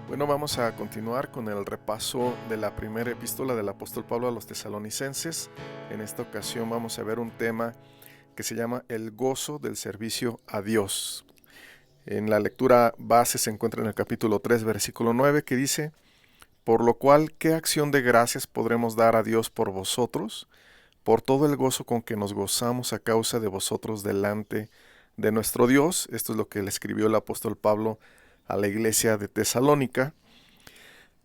Bueno, vamos a continuar con el repaso de la primera epístola del apóstol Pablo a los tesalonicenses. En esta ocasión vamos a ver un tema que se llama el gozo del servicio a Dios. En la lectura base se encuentra en el capítulo 3, versículo 9, que dice: Por lo cual, ¿qué acción de gracias podremos dar a Dios por vosotros? Por todo el gozo con que nos gozamos a causa de vosotros delante de nuestro Dios. Esto es lo que le escribió el apóstol Pablo a la iglesia de Tesalónica.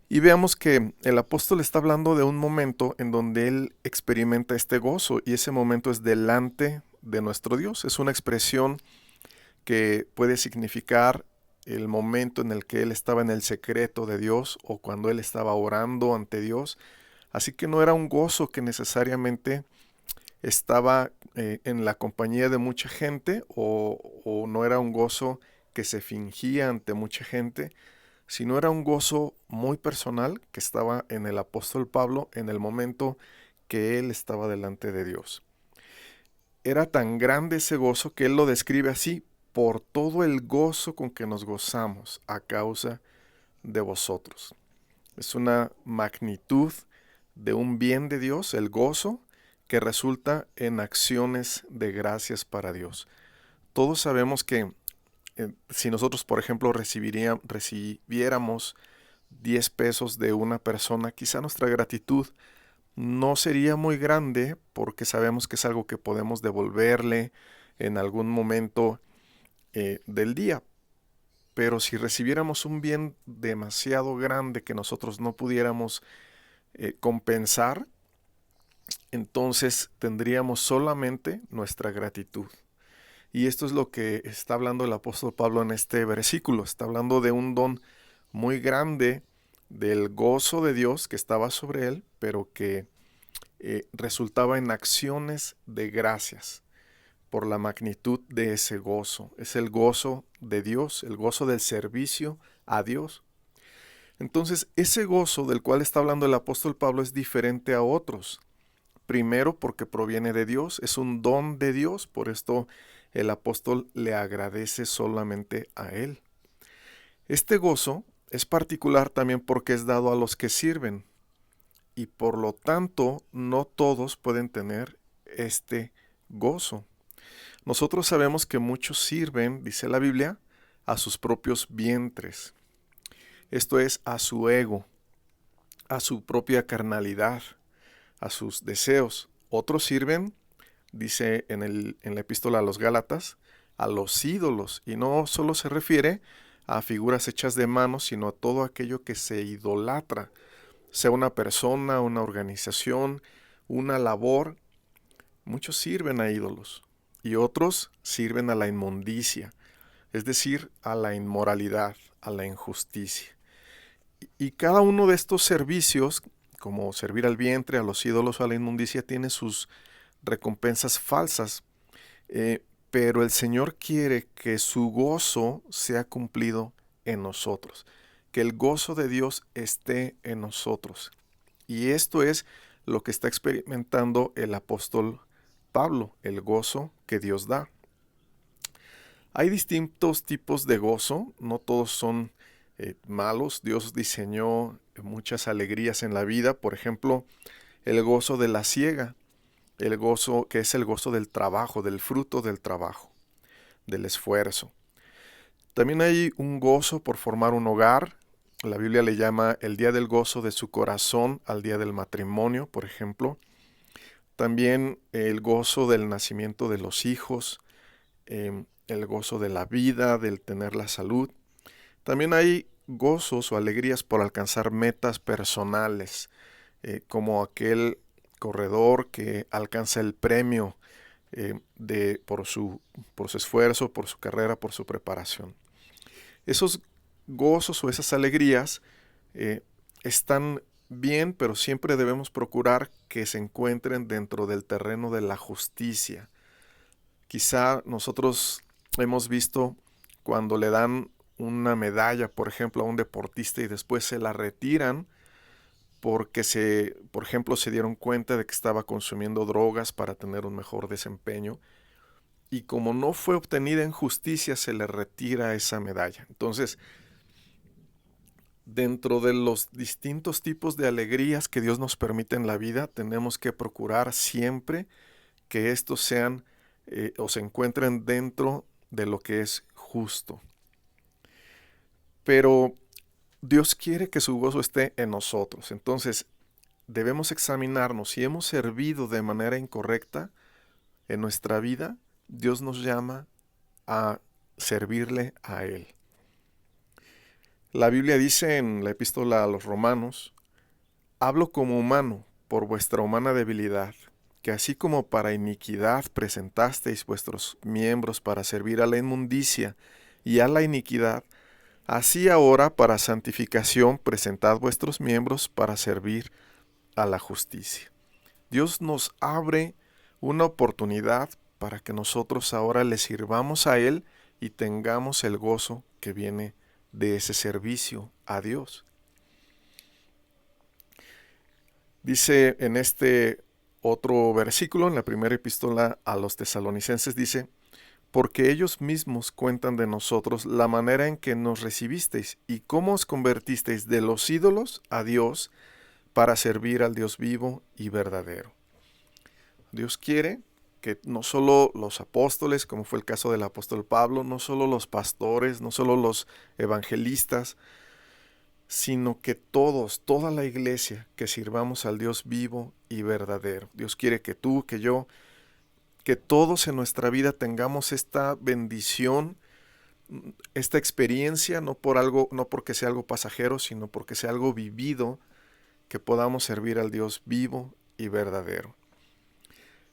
Y veamos que el apóstol está hablando de un momento en donde él experimenta este gozo, y ese momento es delante de nuestro Dios. Es una expresión que puede significar el momento en el que él estaba en el secreto de Dios o cuando él estaba orando ante Dios. Así que no era un gozo que necesariamente estaba en la compañía de mucha gente, o no era un gozo que se fingía ante mucha gente, sino era un gozo muy personal que estaba en el apóstol Pablo en el momento que él estaba delante de Dios. Era tan grande ese gozo que él lo describe así: por todo el gozo con que nos gozamos a causa de vosotros. Es una magnitud de un bien de Dios, el gozo, que resulta en acciones de gracias para Dios. Todos sabemos que si nosotros, por ejemplo, recibiéramos 10 pesos de una persona, quizá nuestra gratitud no sería muy grande, porque sabemos que es algo que podemos devolverle en algún momento del día. Pero si recibiéramos un bien demasiado grande que nosotros no pudiéramos compensar, entonces tendríamos solamente nuestra gratitud. Y esto es lo que está hablando el apóstol Pablo en este versículo. Está hablando de un don muy grande, del gozo de Dios que estaba sobre él, pero que resultaba en acciones de gracias por la magnitud de ese gozo. Es el gozo de Dios, el gozo del servicio a Dios. Entonces, ese gozo del cual está hablando el apóstol Pablo es diferente a otros. Primero, porque proviene de Dios, es un don de Dios, por esto el apóstol le agradece solamente a él. Este gozo es particular también porque es dado a los que sirven, y por lo tanto no todos pueden tener este gozo. Nosotros sabemos que muchos sirven, dice la Biblia, a sus propios vientres, esto es, a su ego, a su propia carnalidad, a sus deseos. Otros sirven, dice en la epístola a los Gálatas, a los ídolos, y no solo se refiere a figuras hechas de manos, sino a todo aquello que se idolatra, sea una persona, una organización, una labor. Muchos sirven a ídolos y otros sirven a la inmundicia, es decir, a la inmoralidad, a la injusticia. Y cada uno de estos servicios, como servir al vientre, a los ídolos o a la inmundicia, tiene sus recompensas falsas, pero el Señor quiere que su gozo sea cumplido en nosotros, que el gozo de Dios esté en nosotros. Y esto es lo que está experimentando el apóstol Pablo, el gozo que Dios da. Hay distintos tipos de gozo, no todos son malos. Dios diseñó muchas alegrías en la vida, por ejemplo, el gozo de la siega, el gozo que es el gozo del trabajo, del fruto del trabajo, del esfuerzo. También hay un gozo por formar un hogar. La Biblia le llama el día del gozo de su corazón al día del matrimonio, por ejemplo. También el gozo del nacimiento de los hijos, el gozo de la vida, del tener la salud. También hay gozos o alegrías por alcanzar metas personales, como aquel corredor que alcanza el premio por su esfuerzo, por su carrera, por su preparación. Esos gozos o esas alegrías eh, están bien, pero siempre debemos procurar que se encuentren dentro del terreno de la justicia. Quizá nosotros hemos visto cuando le dan una medalla, por ejemplo, a un deportista y después se la retiran porque por ejemplo, se dieron cuenta de que estaba consumiendo drogas para tener un mejor desempeño, y como no fue obtenida en justicia, se le retira esa medalla. Entonces, dentro de los distintos tipos de alegrías que Dios nos permite en la vida, tenemos que procurar siempre que estos sean o se encuentren dentro de lo que es justo. Pero Dios quiere que su gozo esté en nosotros. Entonces, debemos examinarnos si hemos servido de manera incorrecta en nuestra vida. Dios nos llama a servirle a Él. La Biblia dice en la epístola a los Romanos: hablo como humano por vuestra humana debilidad, que así como para iniquidad presentasteis vuestros miembros para servir a la inmundicia y a la iniquidad, así ahora para santificación presentad vuestros miembros para servir a la justicia. Dios nos abre una oportunidad para que nosotros ahora le sirvamos a Él y tengamos el gozo que viene de ese servicio a Dios. Dice en este otro versículo, en la primera epístola a los tesalonicenses, dice: porque ellos mismos cuentan de nosotros la manera en que nos recibisteis y cómo os convertisteis de los ídolos a Dios para servir al Dios vivo y verdadero. Dios quiere que no solo los apóstoles, como fue el caso del apóstol Pablo, no solo los pastores, no solo los evangelistas, sino que todos, toda la iglesia, que sirvamos al Dios vivo y verdadero. Dios quiere que tú, que yo, que todos en nuestra vida tengamos esta bendición, esta experiencia, no porque sea algo pasajero, sino porque sea algo vivido, que podamos servir al Dios vivo y verdadero.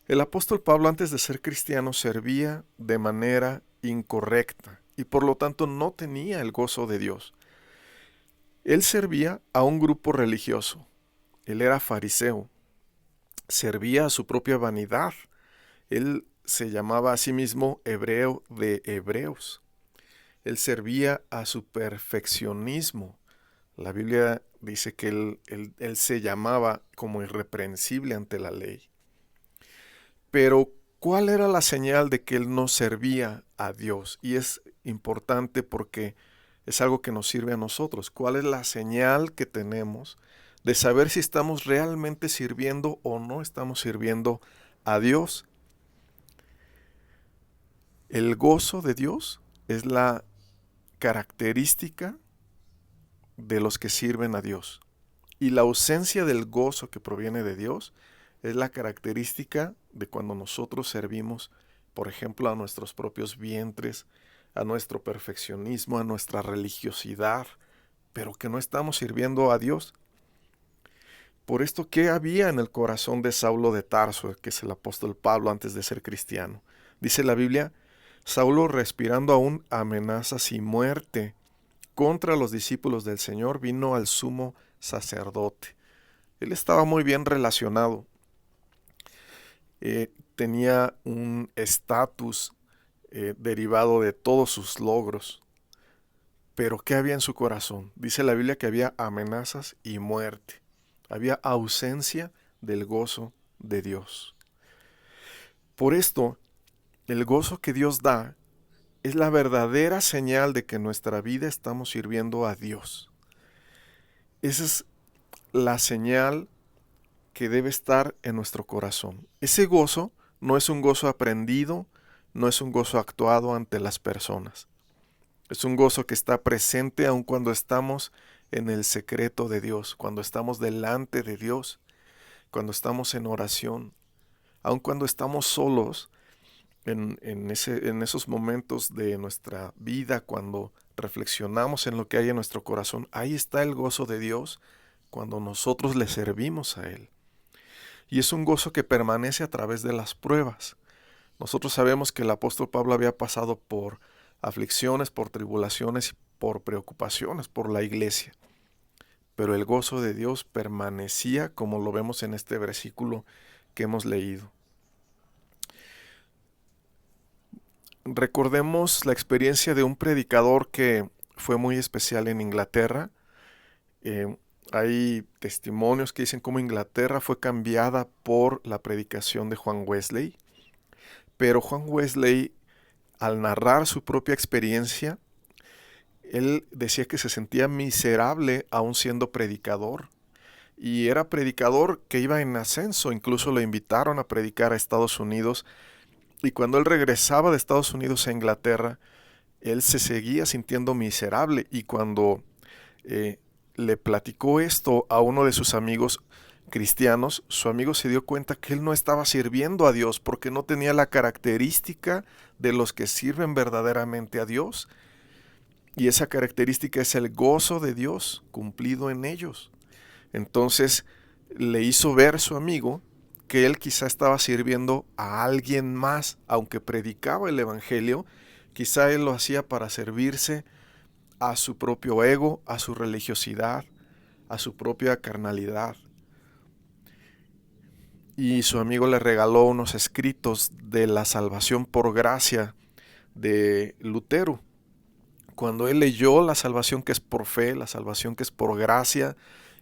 El apóstol Pablo, antes de ser cristiano, servía de manera incorrecta y por lo tanto no tenía el gozo de Dios. Él servía a un grupo religioso. Él era fariseo. Servía a su propia vanidad. Él se llamaba a sí mismo hebreo de hebreos. Él servía a su perfeccionismo. La Biblia dice que él se llamaba como irreprensible ante la ley. Pero, ¿cuál era la señal de que él no servía a Dios? Y es importante porque es algo que nos sirve a nosotros. ¿Cuál es la señal que tenemos de saber si estamos realmente sirviendo o no estamos sirviendo a Dios? El gozo de Dios es la característica de los que sirven a Dios. Y la ausencia del gozo que proviene de Dios es la característica de cuando nosotros servimos, por ejemplo, a nuestros propios vientres, a nuestro perfeccionismo, a nuestra religiosidad, pero que no estamos sirviendo a Dios. Por esto, ¿qué había en el corazón de Saulo de Tarso, que es el apóstol Pablo antes de ser cristiano? Dice la Biblia: Saulo, respirando aún amenazas y muerte contra los discípulos del Señor, vino al sumo sacerdote. Él estaba muy bien relacionado. Tenía un estatus derivado de todos sus logros. Pero ¿qué había en su corazón? Dice la Biblia que había amenazas y muerte. Había ausencia del gozo de Dios. Por esto, el gozo que Dios da es la verdadera señal de que en nuestra vida estamos sirviendo a Dios. Esa es la señal que debe estar en nuestro corazón. Ese gozo no es un gozo aprendido, no es un gozo actuado ante las personas. Es un gozo que está presente aun cuando estamos en el secreto de Dios, cuando estamos delante de Dios, cuando estamos en oración, aun cuando estamos solos en esos momentos de nuestra vida, cuando reflexionamos en lo que hay en nuestro corazón. Ahí está el gozo de Dios cuando nosotros le servimos a Él. Y es un gozo que permanece a través de las pruebas. Nosotros sabemos que el apóstol Pablo había pasado por aflicciones, por tribulaciones, por preocupaciones por la iglesia. Pero el gozo de Dios permanecía, como lo vemos en este versículo que hemos leído. Recordemos la experiencia de un predicador que fue muy especial en Inglaterra. Hay testimonios que dicen cómo Inglaterra fue cambiada por la predicación de Juan Wesley. Pero Juan Wesley, al narrar su propia experiencia, Él decía que se sentía miserable aún siendo predicador. Y era predicador que iba en ascenso, incluso lo invitaron a predicar a Estados Unidos. Y cuando él regresaba de Estados Unidos a Inglaterra, él se seguía sintiendo miserable. Y cuando eh, le platicó esto a uno de sus amigos cristianos, su amigo se dio cuenta que él no estaba sirviendo a Dios porque no tenía la característica de los que sirven verdaderamente a Dios. Y esa característica es el gozo de Dios cumplido en ellos. Entonces le hizo ver su amigo que él quizá estaba sirviendo a alguien más, aunque predicaba el evangelio, quizá él lo hacía para servirse a su propio ego, a su religiosidad, a su propia carnalidad. Y su amigo le regaló unos escritos de la salvación por gracia de Lutero. Cuando él leyó la salvación que es por fe, la salvación que es por gracia,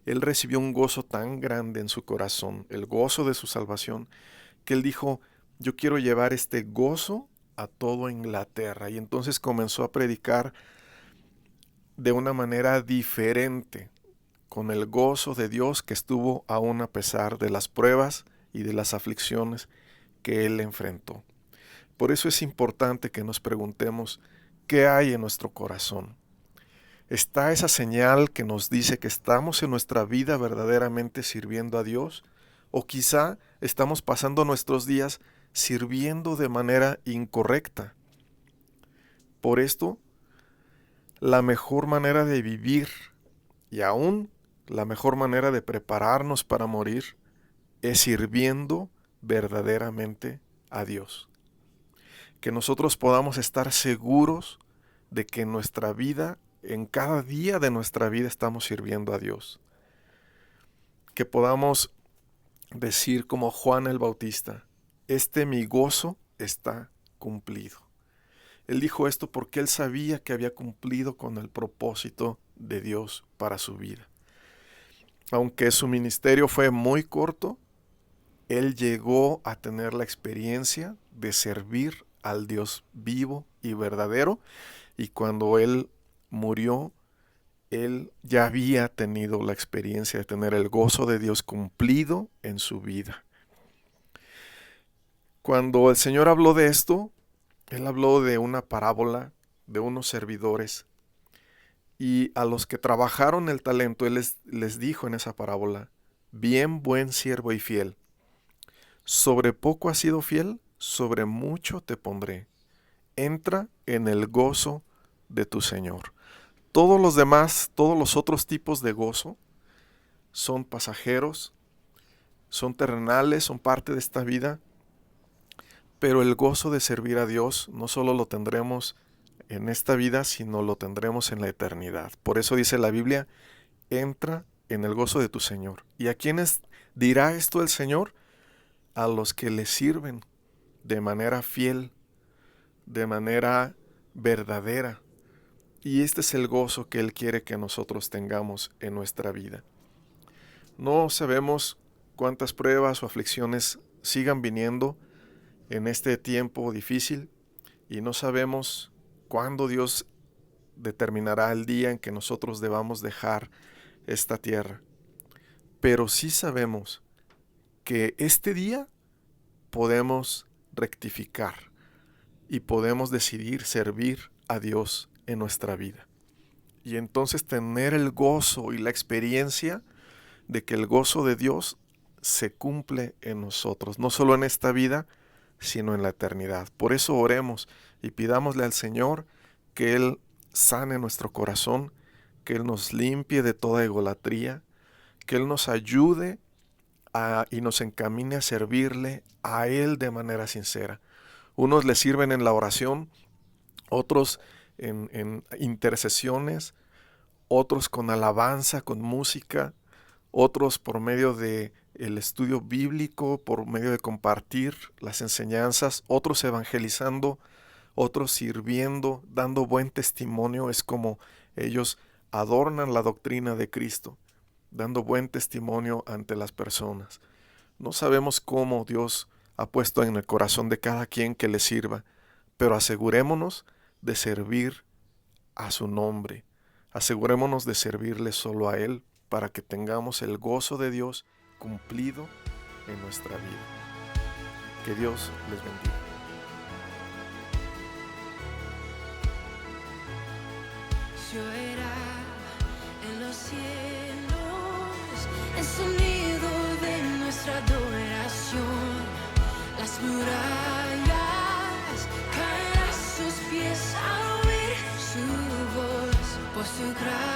él recibió un gozo tan grande en su corazón, el gozo de su salvación, que él dijo, yo quiero llevar este gozo a toda Inglaterra. Y entonces comenzó a predicar de una manera diferente, con el gozo de Dios que estuvo aún a pesar de las pruebas y de las aflicciones que él enfrentó. Por eso es importante que nos preguntemos qué hay en nuestro corazón. ¿Está esa señal que nos dice que estamos en nuestra vida verdaderamente sirviendo a Dios? ¿O quizá estamos pasando nuestros días sirviendo de manera incorrecta? Por esto, la mejor manera de vivir y aún la mejor manera de prepararnos para morir es sirviendo verdaderamente a Dios. Que nosotros podamos estar seguros de que en nuestra vida, en cada día de nuestra vida estamos sirviendo a Dios. Que podamos decir como Juan el Bautista, mi gozo está cumplido. Él dijo esto porque él sabía que había cumplido con el propósito de Dios para su vida. Aunque su ministerio fue muy corto, él llegó a tener la experiencia de servir al Dios vivo y verdadero, y cuando él murió, él ya había tenido la experiencia de tener el gozo de Dios cumplido en su vida. Cuando el Señor habló de esto, él habló de una parábola de unos servidores, y a los que trabajaron el talento, él les dijo en esa parábola, bien buen siervo y fiel, sobre poco has sido fiel, sobre mucho te pondré. Entra en el gozo de tu Señor. Todos los demás, todos los otros tipos de gozo son pasajeros, son terrenales, son parte de esta vida, pero el gozo de servir a Dios no solo lo tendremos en esta vida, sino lo tendremos en la eternidad. Por eso dice la Biblia, entra en el gozo de tu Señor. ¿Y a quiénes dirá esto el Señor? A los que le sirven de manera fiel, de manera verdadera. Y este es el gozo que Él quiere que nosotros tengamos en nuestra vida. No sabemos cuántas pruebas o aflicciones sigan viniendo en este tiempo difícil y no sabemos cuándo Dios determinará el día en que nosotros debamos dejar esta tierra. Pero sí sabemos que este día podemos rectificar y podemos decidir servir a Dios en nuestra vida. Y entonces tener el gozo y la experiencia de que el gozo de Dios se cumple en nosotros, no solo en esta vida, sino en la eternidad. Por eso oremos y pidámosle al Señor que Él sane nuestro corazón, que Él nos limpie de toda egolatría, que Él nos ayude y nos encamine a servirle a Él de manera sincera. Unos le sirven en la oración, otros en intercesiones, otros con alabanza, con música, otros por medio de el estudio bíblico, por medio de compartir las enseñanzas, otros evangelizando, otros sirviendo, dando buen testimonio. Es como ellos adornan la doctrina de Cristo, dando buen testimonio ante las personas. No sabemos cómo Dios ha puesto en el corazón de cada quien que le sirva, pero asegurémonos de servir a su nombre. Asegurémonos de servirle solo a Él para que tengamos el gozo de Dios cumplido en nuestra vida. Que Dios les bendiga. Se oirá en los cielos el sonido de nuestra adoración. Las murallas caen a sus pies al oír su voz, por su gracia.